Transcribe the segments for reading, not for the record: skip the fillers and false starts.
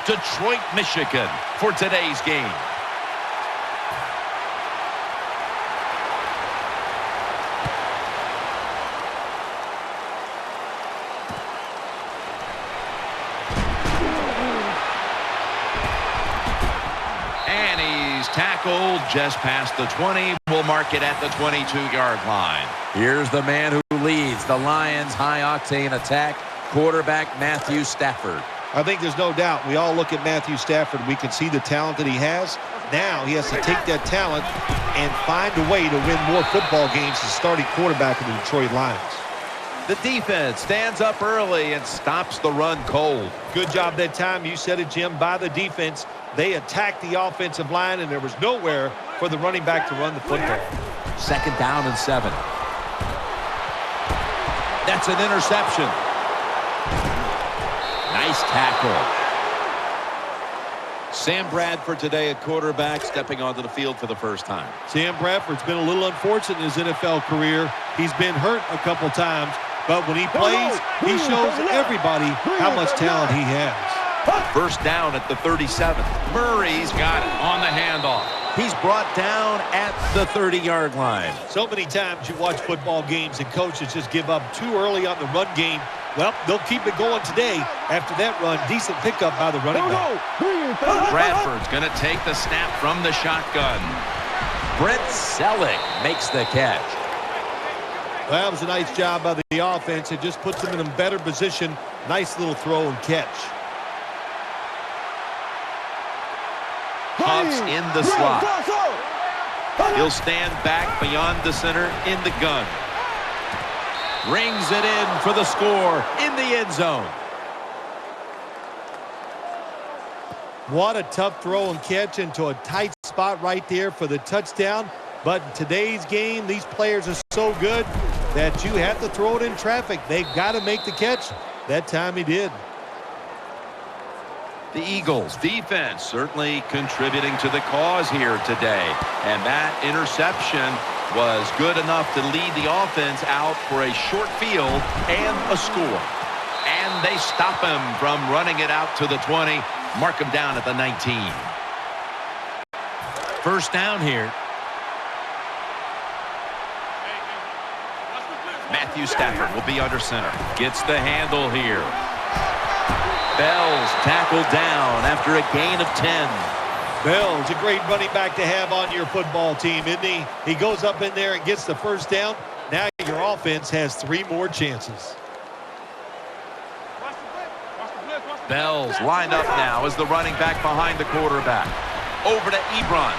Detroit, Michigan for today's game. And he's tackled just past the 20. We'll mark it at the 22-yard line. Here's the man who leads the Lions' high-octane attack, quarterback Matthew Stafford. I think there's no doubt. We all look at Matthew Stafford. We can see the talent that he has. Now he has to take that talent and find a way to win more football games as starting quarterback of the Detroit Lions. The defense stands up early and stops the run cold. Good job that time. You said it, Jim, by the defense. They attacked the offensive line, and there was nowhere for the running back to run the football. 2nd down and 7. That's an interception. Nice tackle. Sam Bradford today at quarterback, stepping onto the field for the first time. Sam Bradford's been a little unfortunate in his NFL career. He's been hurt a couple times, but when he plays, he shows everybody how much talent he has. 1st down at the 37. Murray's got it on the handoff. He's brought down at the 30-yard line. So many times you watch football games and coaches just give up too early on the run game. Well, they'll keep it going today. After that run, decent pickup by the running back. Bradford's going to take the snap from the shotgun. Brent Selleck makes the catch. Well, that was a nice job by the offense. It just puts them in a better position. Nice little throw and catch. Huff's in the slot. He'll stand back beyond the center in the gun. Rings it in for the score in the end zone. What a tough throw and catch into a tight spot right there for the touchdown. But in today's game, these players are so good that you have to throw it in traffic. They've got to make the catch. That time he did. The Eagles defense certainly contributing to the cause here today. And that interception was good enough to lead the offense out for a short field and a score. And they stop him from running it out to the 20. Mark him down at the 19. 1st down here. Matthew Stafford will be under center. Gets the handle here. Bell's tackled down after a gain of 10. Bell's a great running back to have on your football team, isn't he? He goes up in there and gets the 1st down. Now your offense has 3 more chances. Bell's lined up now as the running back behind the quarterback. Over to Ebron.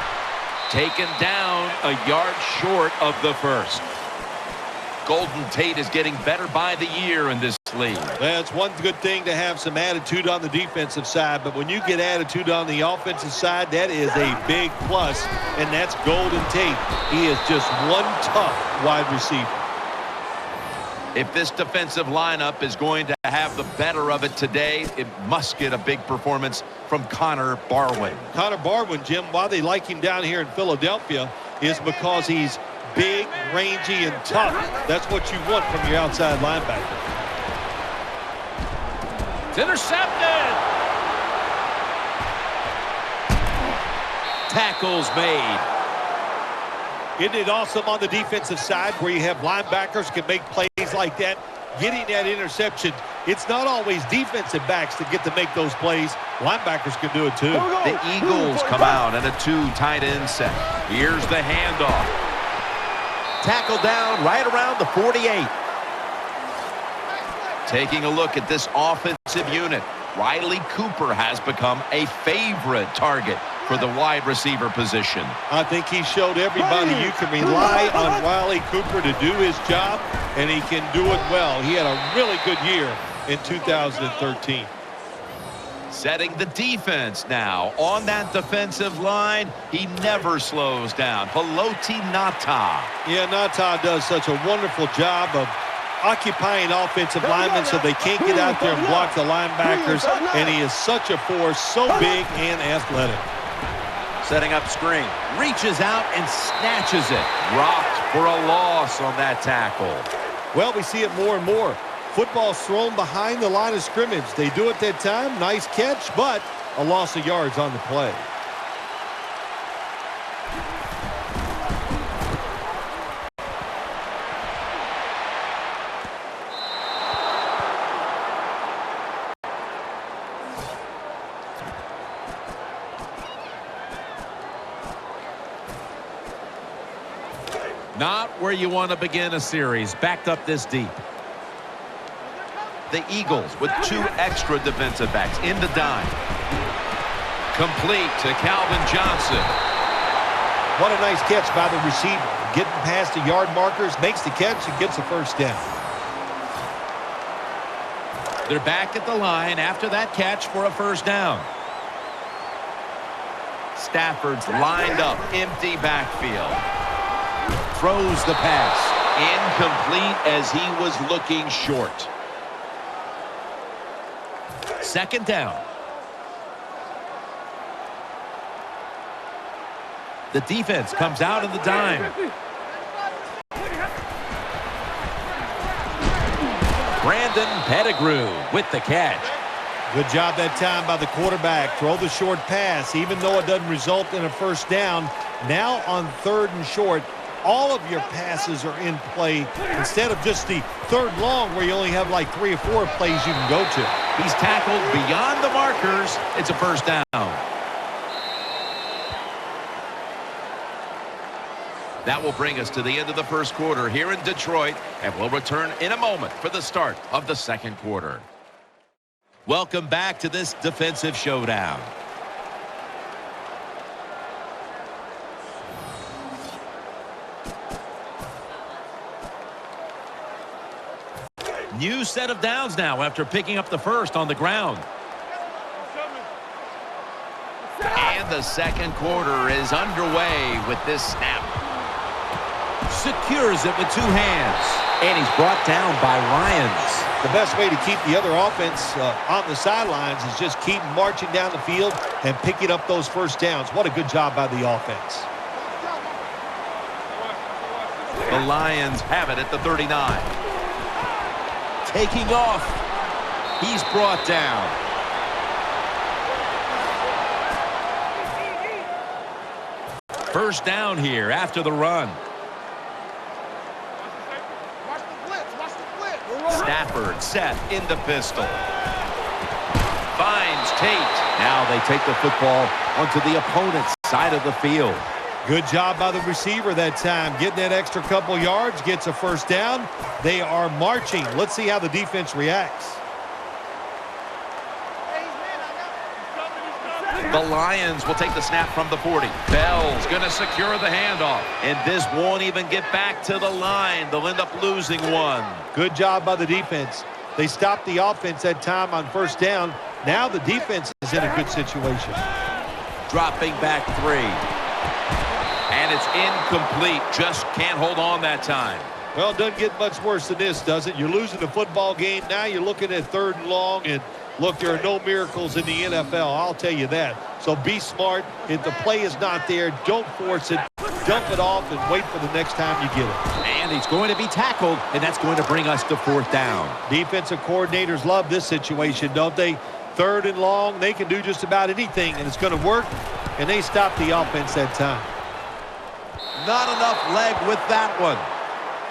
Taken down a yard short of the 1st. Golden Tate is getting better by the year in this league. That's one good thing to have some attitude on the defensive side, but when you get attitude on the offensive side, that is a big plus, and that's Golden Tate. He is just one tough wide receiver. If this defensive lineup is going to have the better of it today, it must get a big performance from Connor Barwin. Connor Barwin, Jim, why they like him down here in Philadelphia is because he's big, rangy, and tough. That's what you want from your outside linebacker. It's intercepted. Tackles made. Isn't it awesome on the defensive side where you have linebackers can make plays like that? Getting that interception, it's not always defensive backs that get to make those plays. Linebackers can do it too. The Eagles come out in a 2 tight end set. Here's the handoff. Tackled down right around the 48. Taking a look at this offensive unit, Riley Cooper has become a favorite target for the wide receiver position. I think he showed everybody you can rely on Riley Cooper to do his job, and he can do it well. He had a really good year in 2013. Setting the defense now on that defensive line. He never slows down. Haloti Ngata. Yeah, Ngata does such a wonderful job of occupying offensive linemen so they can't get out there and block the linebackers, and he is such a force, so big and athletic. Setting up screen. Reaches out and snatches it. Rocked for a loss on that tackle. Well, we see it more and more. Football's thrown behind the line of scrimmage. They do it that time. Nice catch, but a loss of yards on the play. Not where you want to begin a series, backed up this deep. The Eagles with 2 extra defensive backs in the dime. Complete to Calvin Johnson. What a nice catch by the receiver. Getting past the yard markers, makes the catch, and gets the first down. They're back at the line after that catch for a first down. Stafford's lined up, empty backfield. Throws the pass. Incomplete as he was looking short. Second down. The defense comes out of the dime. Brandon Pettigrew with the catch. Good job that time by the quarterback. Throw the short pass, even though it doesn't result in a first down. Now on 3rd and short, all of your passes are in play instead of just the 3rd long where you only have like 3 or 4 plays you can go to. He's tackled beyond the markers. It's a first down. That will bring us to the end of the first quarter here in Detroit, and we'll return in a moment for the start of the second quarter. Welcome back to this defensive showdown. New set of downs now after picking up the first on the ground. And the second quarter is underway with this snap. Secures it with 2 hands. And he's brought down by Ryans. The best way to keep the other offense on the sidelines is just keep marching down the field and picking up those first downs. What a good job by the offense. The Lions have it at the 39. Taking off. He's brought down. First down here after the run. Stafford set in the pistol. Finds Tate. Now they take the football onto the opponent's side of the field. Good job by the receiver that time. Getting that extra couple yards, gets a first down. They are marching. Let's see how the defense reacts. The Lions will take the snap from the 40. Bell's going to secure the handoff. And this won't even get back to the line. They'll end up losing one. Good job by the defense. They stopped the offense that time on first down. Now the defense is in a good situation. Dropping back 3. And it's incomplete. Just can't hold on that time. Well, it doesn't get much worse than this, does it? You're losing the football game. Now you're looking at 3rd and long. And look, there are no miracles in the NFL. I'll tell you that. So be smart. If the play is not there, don't force it. Dump it off and wait for the next time you get it. And he's going to be tackled, and that's going to bring us to 4th down. Defensive coordinators love this situation, don't they? 3rd and long, they can do just about anything, and it's going to work. And they stop the offense that time. Not enough leg with that one.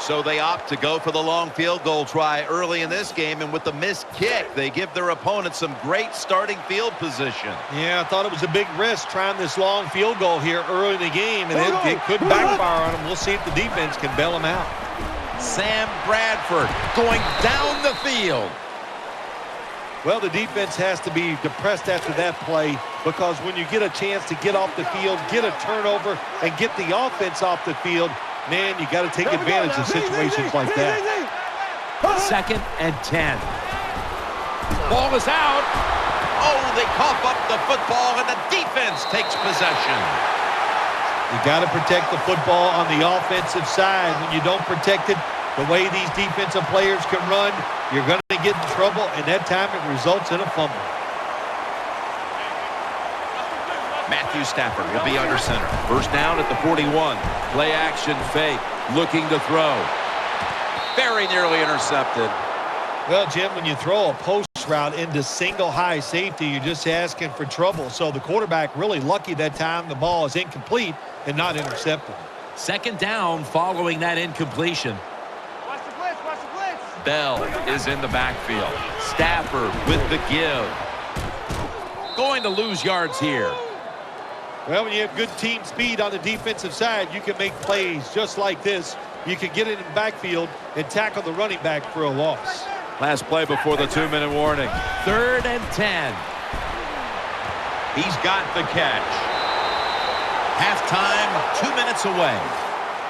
So they opt to go for the long field goal try early in this game, and with the missed kick, they give their opponent some great starting field position. Yeah, I thought it was a big risk trying this long field goal here early in the game, and it could backfire on them. We'll see if the defense can bail them out. Sam Bradford going down the field. Well, the defense has to be depressed after that play, because when you get a chance to get off the field, get a turnover, and get the offense off the field, man, you got to take advantage of situations like that. 2nd and 10. Ball is out. Oh, they cough up the football, and the defense takes possession. You got to protect the football on the offensive side. When you don't protect it, the way these defensive players can run, you're going to get in trouble, and that time it results in a fumble. Matthew Stafford will be under center. First down at the 41. Play action fake. Looking to throw. Very nearly intercepted. Well, Jim, when you throw a post reverse route into single high safety, you're just asking for trouble. So the quarterback really lucky that time the ball is incomplete and not intercepted. Second down following that incompletion. Watch the blitz, watch the blitz. Bell is in the backfield. Stafford with the give. Going to lose yards here. Well, when you have good team speed on the defensive side, you can make plays just like this. You can get it in the backfield and tackle the running back for a loss. Last play before the 2-minute warning. 3rd and 10. He's got the catch. Halftime, 2 minutes away.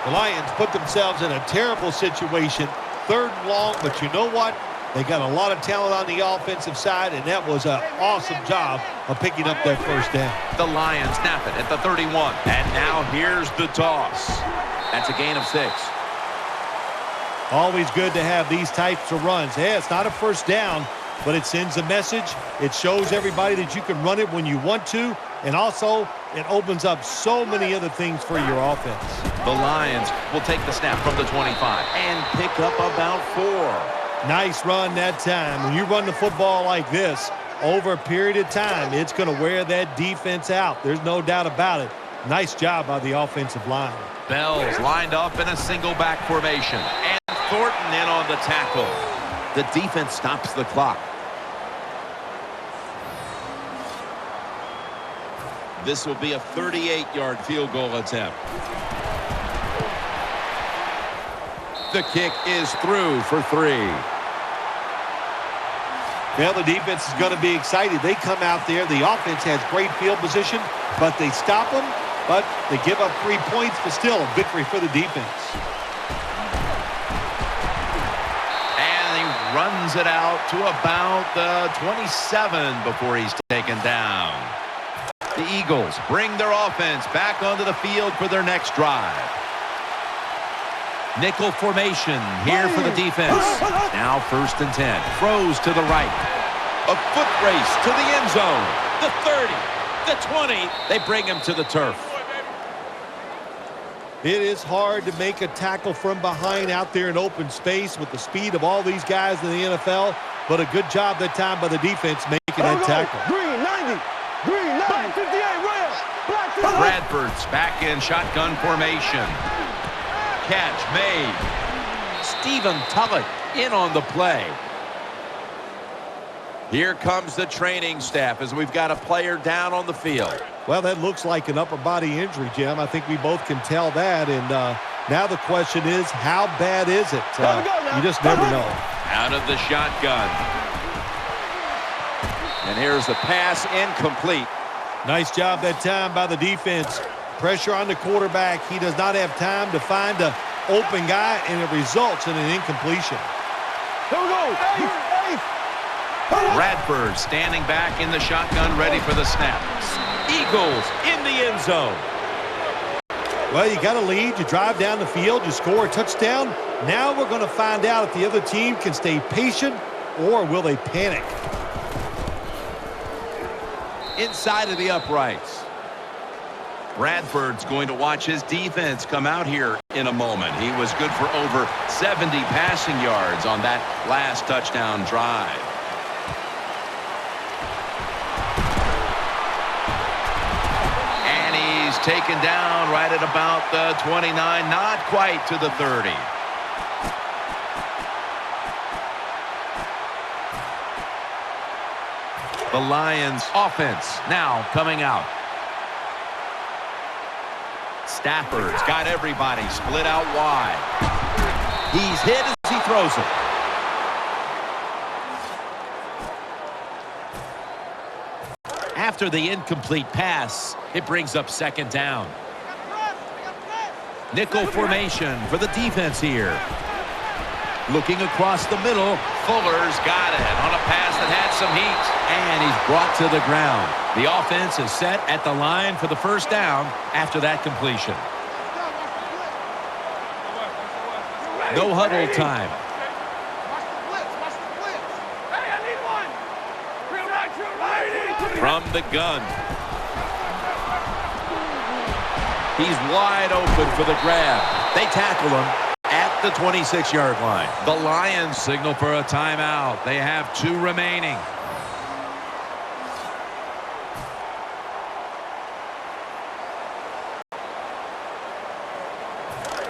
The Lions put themselves in a terrible situation. 3rd and long, but you know what? They got a lot of talent on the offensive side, and that was an awesome job of picking up that first down. The Lions snap it at the 31. And now here's the toss. That's a gain of 6. Always good to have these types of runs. Yeah, it's not a first down, but it sends a message. It shows everybody that you can run it when you want to, and also it opens up so many other things for your offense. The Lions will take the snap from the 25 and pick up about 4. Nice run that time. When you run the football like this, over a period of time, it's going to wear that defense out. There's no doubt about it. Nice job by the offensive line. Bell's lined up in a single back formation. And Thornton in on the tackle. The defense stops the clock. This will be a 38-yard field goal attempt. The kick is through for 3. Well, the defense is going to be excited. They come out there. The offense has great field position, but they stop them. But they give up 3 points, but still a victory for the defense. And he runs it out to about the 27 before he's taken down. The Eagles bring their offense back onto the field for their next drive. Nickel formation here for the defense. Now 1st and 10. Throws to the right. A foot race to the end zone. The 30. The 20. They bring him to the turf. It is hard to make a tackle from behind out there in open space with the speed of all these guys in the NFL, but a good job that time by the defense making that tackle. Green 90. Green 90. Black 58 rail. Black 58. Bradford's back in shotgun formation. Catch made. Stephen Tulloch in on the play. Here comes the training staff as we've got a player down on the field. Well, that looks like an upper body injury, Jim. I think we both can tell that. And now the question is, how bad is it? You just never know. Out of the shotgun. And here's the pass incomplete. Nice job that time by the defense. Pressure on the quarterback. He does not have time to find an open guy, and it results in an incompletion. Here we go. Bradford standing back in the shotgun, ready for the snap. Eagles in the end zone. Well, you got a lead. You drive down the field. You score a touchdown. Now we're going to find out if the other team can stay patient or will they panic. Inside of the uprights. Bradford's going to watch his defense come out here in a moment. He was good for over 70 passing yards on that last touchdown drive. And he's taken down right at about the 29, not quite to the 30. The Lions offense now coming out. Stafford's got everybody split out wide. He's hit as he throws it. After the incomplete pass, it brings up 2nd down. Nickel formation for the defense here. Looking across the middle, Fuller's got it on a pass that had some heat. and he's brought to the ground. The offense is set at the line for the 1st down after that completion. No huddle time. From the gun. He's wide open for the grab. They tackle him at the 26-yard line. The Lions signal for a timeout. They have 2 remaining.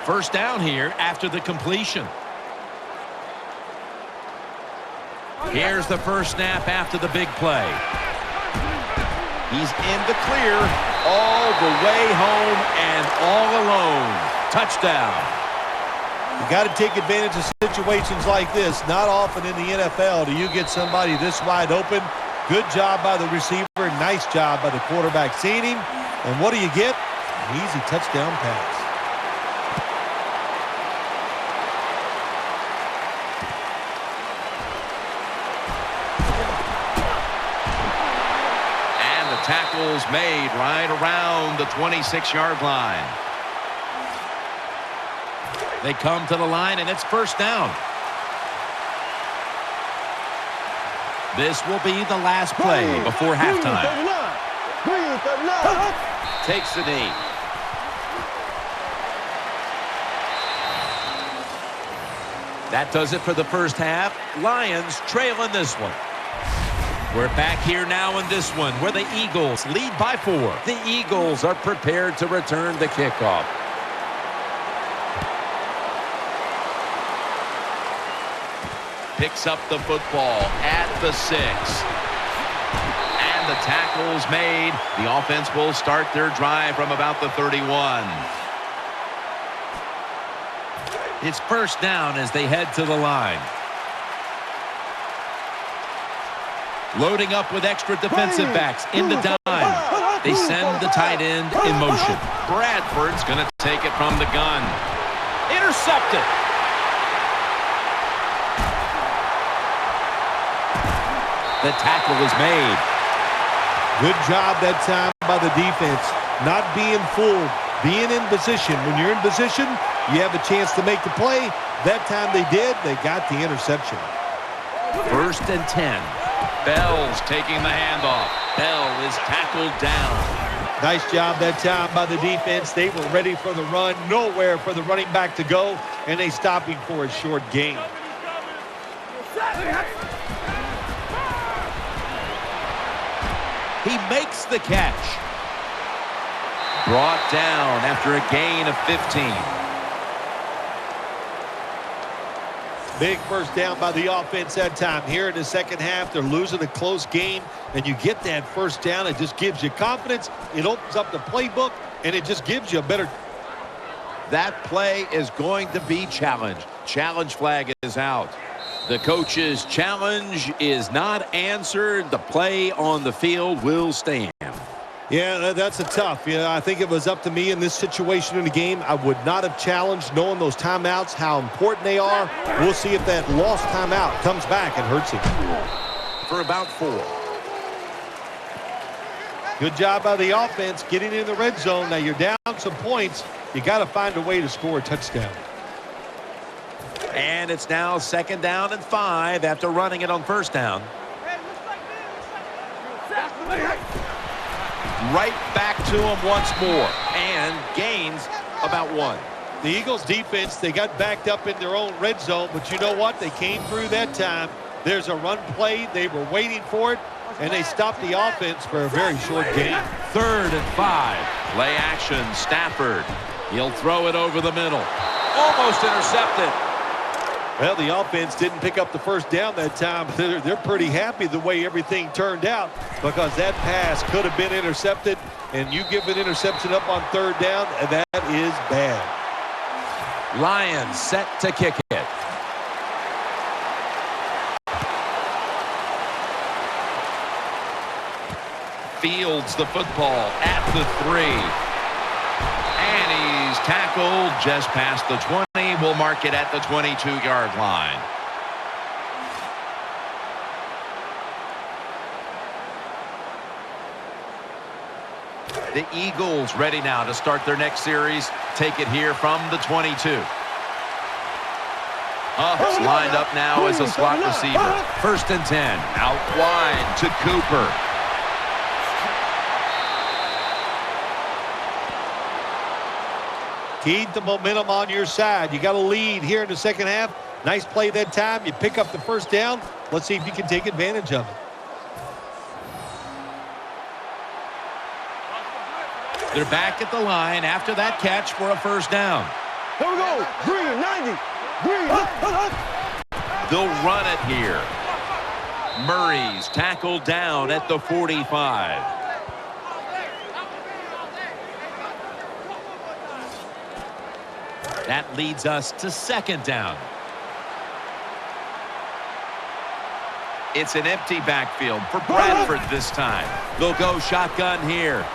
First down here after the completion. Here's the first snap after the big play. He's in the clear all the way home and all alone. Touchdown. You got to take advantage of situations like this. Not often in the NFL do you get somebody this wide open. Good job by the receiver. Nice job by the quarterback seeing him. And what do you get? An easy touchdown pass. Tackles made right around the 26-yard line. They come to the line, and it's first down. This will be the last play before halftime. Takes the knee. That does it for the first half. Lions trailing this one. We're back here now in this one where the Eagles lead by 4. The Eagles are prepared to return the kickoff. Picks up the football at the 6. And the tackle's made. The offense will start their drive from about the 31. It's first down as they head to the line. Loading up with extra defensive backs in the dime. They send the tight end in motion. Bradford's going to take it from the gun. Intercepted. The tackle is made. Good job that time by the defense. Not being fooled. Being in position. When you're in position, you have a chance to make the play. That time they did. They got the interception. First and 10. Bell's taking the handoff. Bell is tackled down. Nice job that time by the defense. They were ready for the run. Nowhere for the running back to go. And they stopped him for a short gain. He makes the catch. Brought down after a gain of 15. Big first down by the offense that time. Here in the second half, they're losing a close game, and you get that first down. It just gives you confidence. It opens up the playbook, and it just gives you a better. That play is going to be challenged. Challenge flag is out. The coach's challenge is not answered. The play on the field will stand. Yeah, that's a tough. I think it was up to me in this situation in the game. I would not have challenged, knowing those timeouts, how important they are. We'll see if that lost timeout comes back and hurts him. For about 4. Good job by the offense getting in the red zone. Now you're down some points. You got to find a way to score a touchdown. And it's now second down and 5 after running it on first down. Right back to him once more. And gains about 1. The Eagles defense, they got backed up in their own red zone, but you know what? They came through that time. There's a run play. They were waiting for it, and they stopped the offense for a very short gain. Third and 5. Play action, Stafford. He'll throw it over the middle. Almost intercepted. Well, the offense didn't pick up the first down that time. They're pretty happy the way everything turned out because that pass could have been intercepted, and you give an interception up on third down, and that is bad. Lions set to kick it. Fields the football at the 3. And he's tackled just past the 20. We'll mark it at the 22-yard line. The Eagles ready now to start their next series. Take it here from the 22. Huff's lined up now as a slot receiver. First and 10. Out wide to Cooper. Keep the momentum on your side. You got a lead here in the second half. Nice play that time. You pick up the first down. Let's see if you can take advantage of it. They're back at the line after that catch for a first down. Here we go. Green, 90. Green. They'll run it here. Murray's tackled down at the 45. That leads us to second down. It's an empty backfield for Bradford this time. They'll go shotgun here.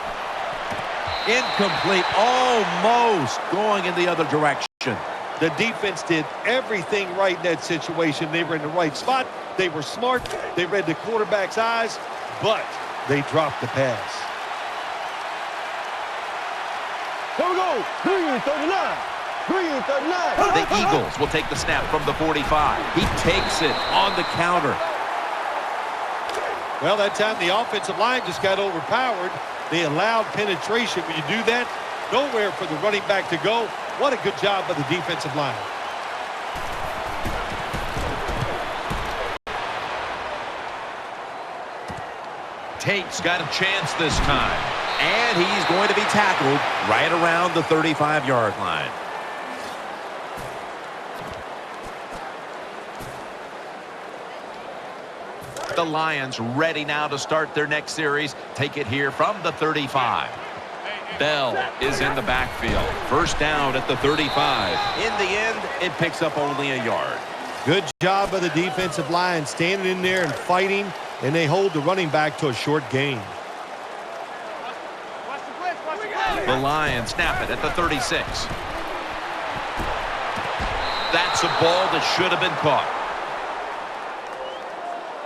Incomplete, almost going in the other direction. The defense did everything right in that situation. They were in the right spot. They were smart. They read the quarterback's eyes, but they dropped the pass. Here we go. Green, 39. Green, 39. The Eagles will take the snap from the 45. He takes it on the counter. Well, that time the offensive line just got overpowered. They allowed penetration. When you do that, nowhere for the running back to go. What a good job by the defensive line. Tate's got a chance this time. And he's going to be tackled right around the 35-yard line. The Lions ready now to start their next series. Take it here from the 35. Bell is in the backfield. First down at the 35. In the end, it picks up only a yard. Good job by the defensive line standing in there and fighting, and they hold the running back to a short gain. The Lions snap it at the 36. That's a ball that should have been caught.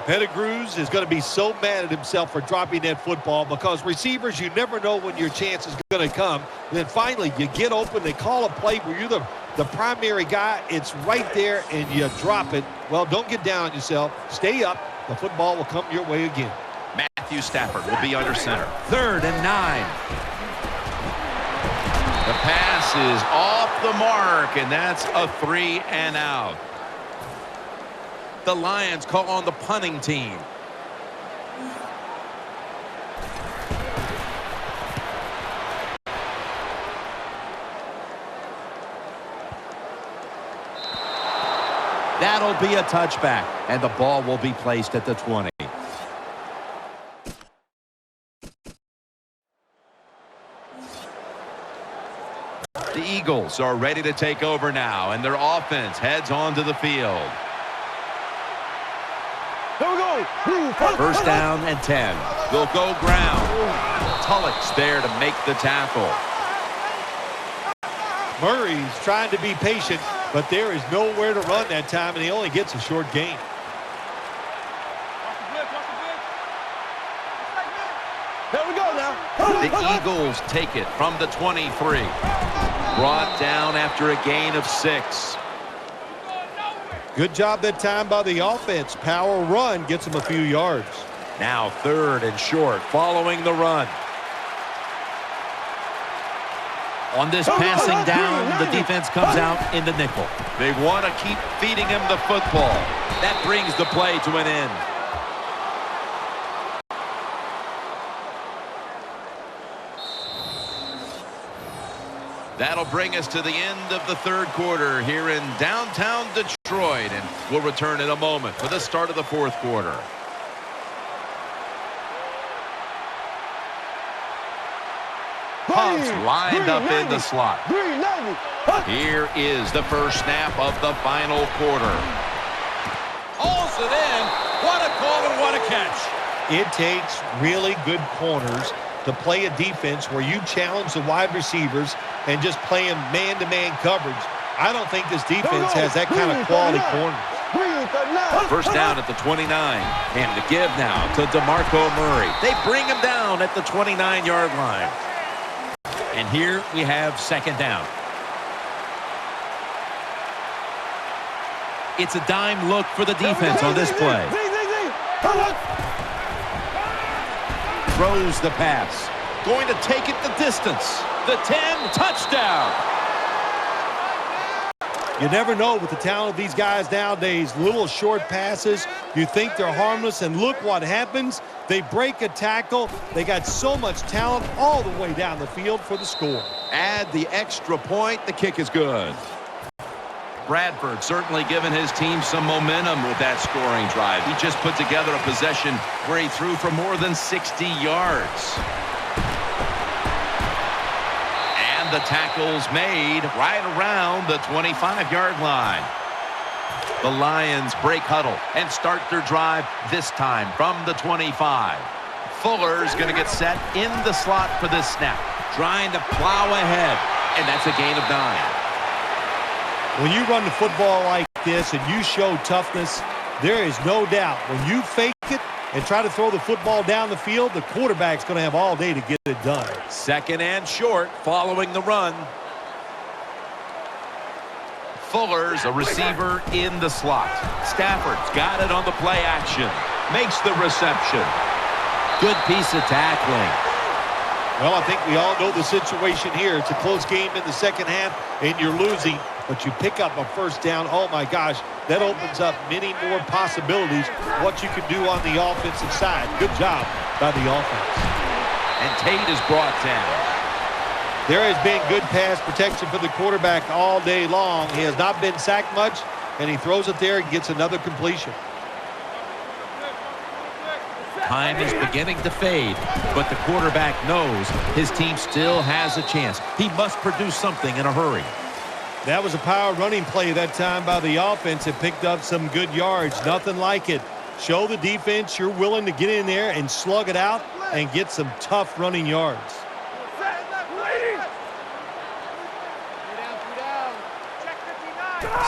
Pettigrews is going to be so mad at himself for dropping that football because receivers, you never know when your chance is going to come. And then finally, you get open, they call a play where you're the primary guy. It's right there, and you drop it. Well, don't get down on yourself. Stay up. The football will come your way again. Matthew Stafford will be under center. 3rd and 9. The pass is off the mark, and that's a 3 and out. The Lions call on the punting team. That'll be a touchback, and the ball will be placed at the 20. The Eagles are ready to take over now, and their offense heads onto the field. Here we go. First down and 10. They'll go ground. Tulloch's there to make the tackle. Murray's trying to be patient, but there is nowhere to run that time, and he only gets a short gain. There we go now. The Eagles take it from the 23. Brought down after a gain of 6. Good job that time by the offense. Power run gets them a few yards. Now 3rd and short following the run. On this passing down, the defense comes out in the nickel. They want to keep feeding him the football. That brings the play to an end. That'll bring us to the end of the 3rd quarter here in downtown Detroit, and we'll return in a moment for the start of the 4th quarter. Pugs lined up in the slot. Here is the first snap of the final quarter. Hauls it in. What a call and what a catch. It takes really good corners to play a defense where you challenge the wide receivers and just play them man-to-man coverage. I don't think this defense has that kind of quality corners. First down at the 29. And the give now to DeMarco Murray. They bring him down at the 29-yard line. And here we have second down. It's a dime look for the defense on this play. Throws the pass. Going to take it the distance. The 10, touchdown. You never know with the talent of these guys nowadays. Little short passes. You think they're harmless, and look what happens. They break a tackle. They got so much talent all the way down the field for the score. Add the extra point. The kick is good. Bradford certainly given his team some momentum with that scoring drive. He just put together a possession where he threw for more than 60 yards. And the tackle's made right around the 25-yard line. The Lions break huddle and start their drive this time from the 25. Fuller's going to get set in the slot for this snap. Trying to plow ahead, and that's a gain of 9. When you run the football like this and you show toughness, there is no doubt when you fake it and try to throw the football down the field, the quarterback's going to have all day to get it done. Second and short following the run. Fuller's a receiver in the slot. Stafford's got it on the play action. Makes the reception. Good piece of tackling. Well, I think we all know the situation here. It's a close game in the second half, and you're losing, but you pick up a first down. Oh, my gosh, that opens up many more possibilities what you can do on the offensive side. Good job by the offense. And Tate is brought down. There has been good pass protection for the quarterback all day long. He has not been sacked much, and he throws it there and gets another completion. Time is beginning to fade, but the quarterback knows his team still has a chance. He must produce something in a hurry. That was a power running play that time by the offense. It picked up some good yards. Nothing like it. Show the defense you're willing to get in there and slug it out and get some tough running yards.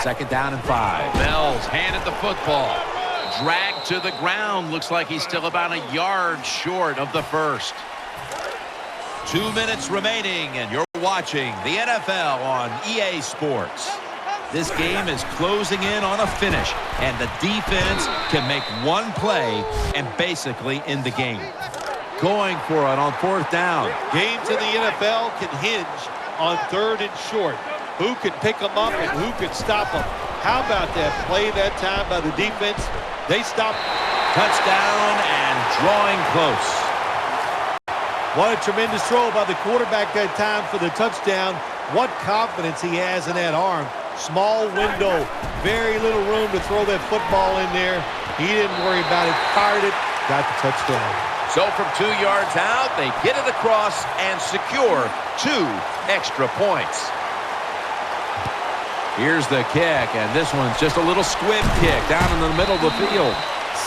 Second down and 5. Bell's handed the football. Dragged to the ground. Looks like he's still about a yard short of the first. 2 minutes remaining, and you're watching the NFL on EA Sports. This game is closing in on a finish, and the defense can make one play and basically end the game. Going for it on fourth down. Games in the NFL can hinge on third and short. Who can pick them up and who can stop them? How about that play that time by the defense? They stopped. Touchdown and drawing close. What a tremendous throw by the quarterback that time for the touchdown. What confidence he has in that arm. Small window, very little room to throw that football in there. He didn't worry about it, fired it, got the touchdown. So from 2 yards out, they get it across and secure 2 extra points. Here's the kick, and this one's just a little squib kick down in the middle of the field.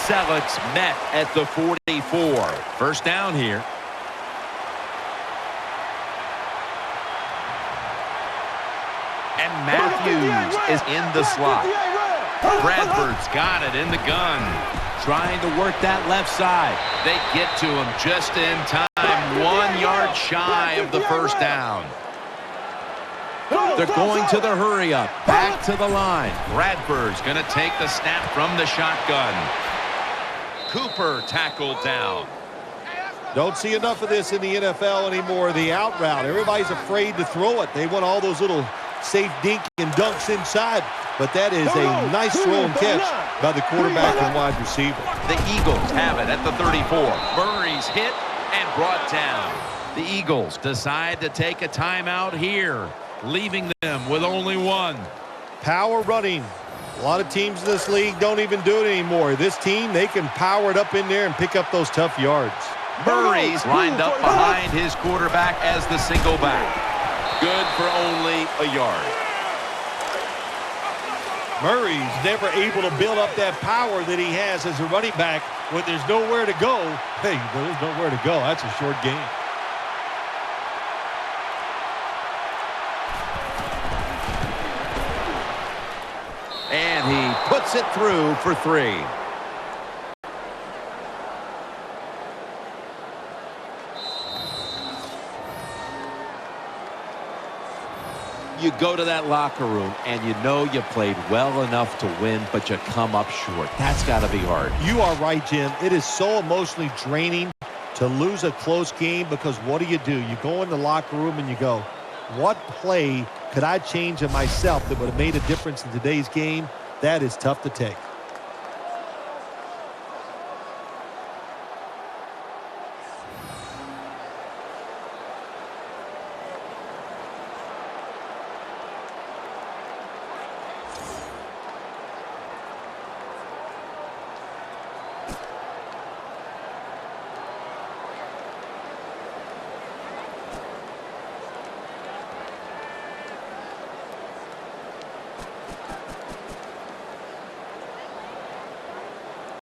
Selig's met at the 44. First down here. And Matthews is in the slot. Bradford's got it in the gun. Trying to work that left side. They get to him just in time. 1 yard shy of the first down. They're going to the hurry up. Back to the line. Bradford's going to take the snap from the shotgun. Cooper tackled down. Don't see enough of this in the NFL anymore. The out route. Everybody's afraid to throw it. They want all those little safe dink and dunks inside. But that is a nice throw and catch by the quarterback and wide receiver. The Eagles have it at the 34. Murray's hit and brought down. The Eagles decide to take a timeout here, leaving them with only one. Power running. A lot of teams in this league don't even do it anymore. This team, they can power it up in there and pick up those tough yards. Murray's lined up behind his quarterback as the single back. Good for only a yard. Murray's never able to build up that power that he has as a running back when there's nowhere to go. Hey, there's nowhere to go. That's a short game. And he puts it through for 3. You go to that locker room and you know you played well enough to win, but you come up short. That's got to be hard. You are right, Jim. It is so emotionally draining to lose a close game because what do? You go in the locker room and you go, what play could I change in myself that would have made a difference in today's game? That is tough to take.